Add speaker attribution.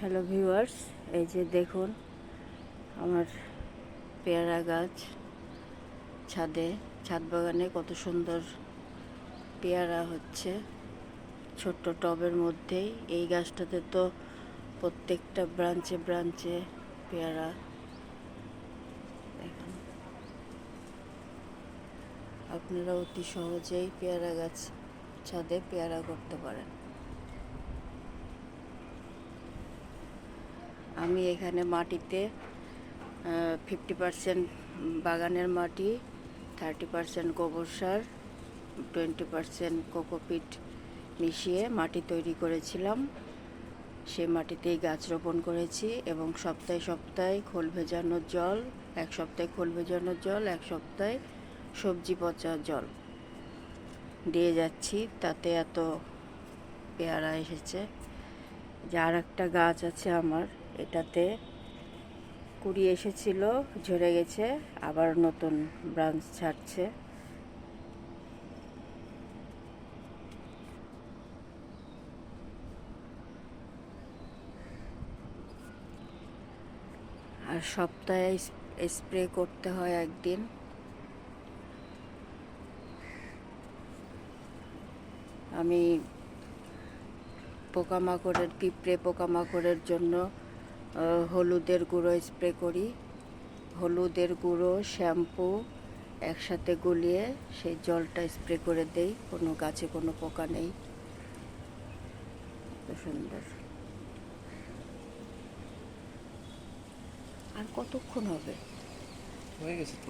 Speaker 1: Hello viewers, এই যে দেখুন আমার পেয়ারা গাছ ছাদ বাগানে কত সুন্দর পেয়ারা হচ্ছে ছোট্ট টবের মধ্যেই। এই গাছটাতে তো প্রত্যেকটা ব্রাঞ্চে ব্রাঞ্চে পেয়ারা। দেখুন, আপনারা অতি সহজেই পেয়ারা গাছ ছাদে পেয়ারা করতে পারেন। আমি এখানে মাটিতে 50% বাগানের মাটি, 30% গোবর সার, 20% কোকোপিট মিশিয়ে মাটি তৈরি করেছিলাম। সেই মাটিতেই গাছ রোপণ করেছি এবং সপ্তাহে সপ্তাহে খোল ভেজানোর জল, এক সপ্তাহে খোল ভেজানোর জল, এক সপ্তাহে সবজি পচা জল দিয়ে যাচ্ছি। তাতে এত পেয়ারা এসেছে। যে আর একটা গাছ আছে আমার, এটাতে কুড়ি এসেছিল, ঝরে গেছে, আবার নতুন ব্রাঞ্চ ছাড়ছে। আর সপ্তাহে স্প্রে করতে হয় একদিন। আমি পিঁপড়ে পোকামাকড়ের জন্য হলুদের গুঁড়ো স্প্রে করি। হলুদের গুঁড়ো, শ্যাম্পু একসাথে গুলিয়ে সেই জলটা স্প্রে করে দেই। কোনো গাছে কোনো পোকা নেই। কত সুন্দর! আর কতক্ষণ হবে?
Speaker 2: হয়ে গেছে তো।